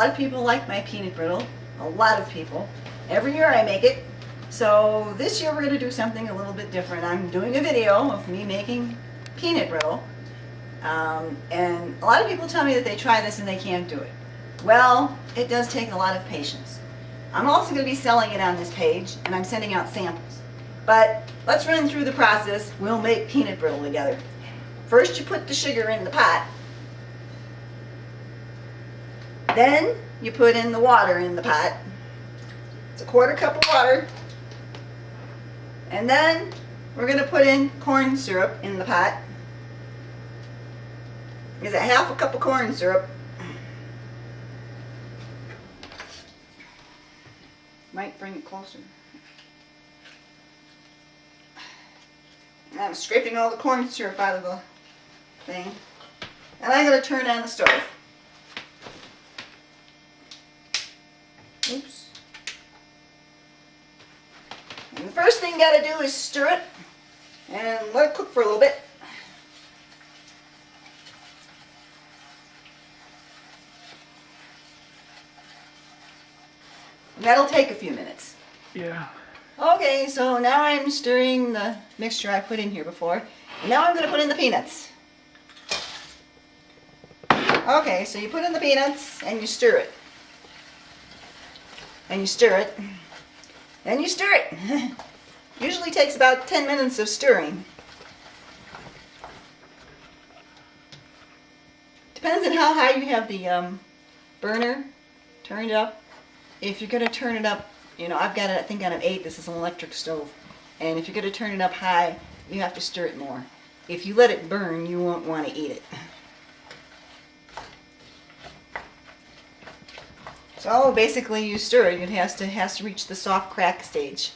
lot of people like my peanut brittle. A lot of people. Every year I make it. So this year we're going to do something a little bit different. I'm doing a video of me making peanut brittle. And a lot of people tell me that they try this and they can't do it. Well, it does take a lot of patience. I'm also going to be selling it on this page, and I'm sending out samples. But let's run through the process. We'll make peanut brittle together. First you put the sugar in the pot. Then you put in the water in the pot. It's a 1/4 cup of water. And then we're going to put in corn syrup in the pot. Is it 1/2 cup of corn syrup? Might bring it closer. And I'm scraping all the corn syrup out of the thing. And I'm going to turn on the stove. Oops. And the first thing you got to do is stir it and let it cook for a little bit. And that'll take a few minutes. Yeah. Okay, so now I'm stirring the mixture I put in here before. And now I'm going to put in the peanuts. Okay, so you put in the peanuts and you stir it. And you stir it. And you stir it. Usually takes about 10 minutes of stirring. Depends on how high you have the burner turned up. If you're going to turn it up, you know, I've got it, I think, on an 8. This is an electric stove. And if you're going to turn it up high, you have to stir it more. If you let it burn, you won't want to eat it. So basically you stir it. It has to reach the soft crack stage.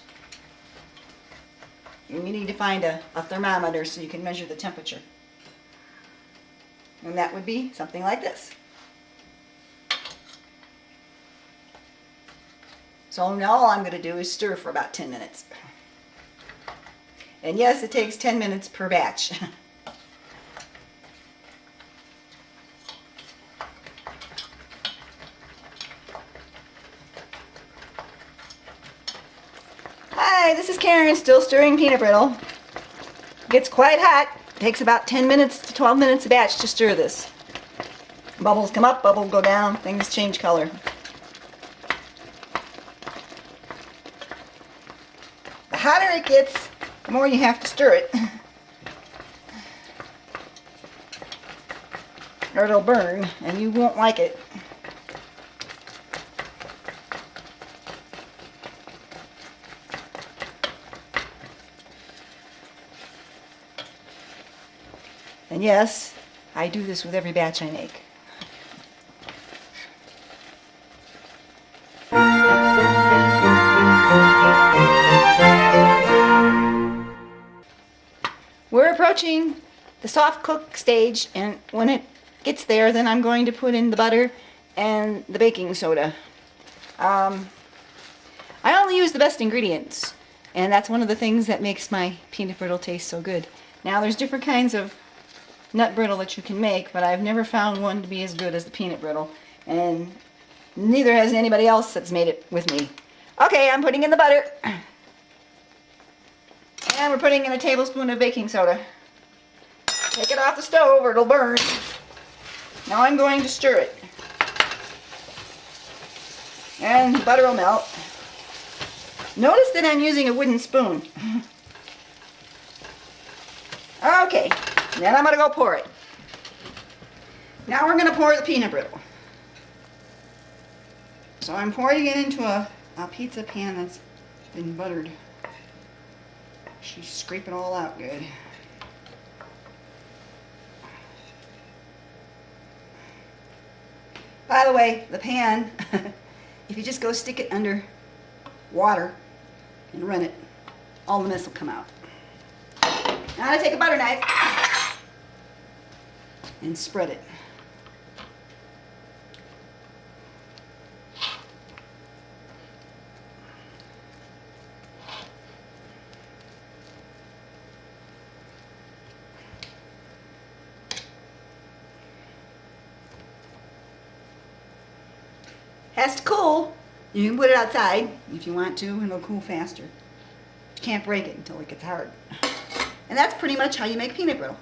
And you need to find a thermometer so you can measure the temperature. And that would be something like this. So now all I'm going to do is stir for about 10 minutes. And yes, it takes 10 minutes per batch. Hi, this is Karen, still stirring peanut brittle. It gets quite hot. It takes about 10 minutes to 12 minutes a batch to stir this. Bubbles come up, bubbles go down, things change color. The hotter it gets, the more you have to stir it. Or it'll burn, and you won't like it. And yes, I do this with every batch I make. We're approaching the soft cook stage, and when it gets there, then I'm going to put in the butter and the baking soda. I only use the best ingredients, and that's one of the things that makes my peanut brittle taste so good. Now, there's different kinds of nut brittle that you can make, but I've never found one to be as good as the peanut brittle, and neither has anybody else that's made it with me. Okay, I'm putting in the butter. And we're putting in a tablespoon of baking soda. Take it off the stove or it'll burn. Now I'm going to stir it. And the butter will melt. Notice that I'm using a wooden spoon. Okay, then I'm going to go pour it. Now we're going to pour the peanut brittle. So I'm pouring it into a pizza pan that's been buttered. She's scraping it all out good. By the way, the pan, if you just go stick it under water and run it, all the mess will come out. Now I take a butter knife and spread it. Has to cool. You can put it outside if you want to, and it'll cool faster. You can't break it until it gets hard. And that's pretty much how you make peanut brittle.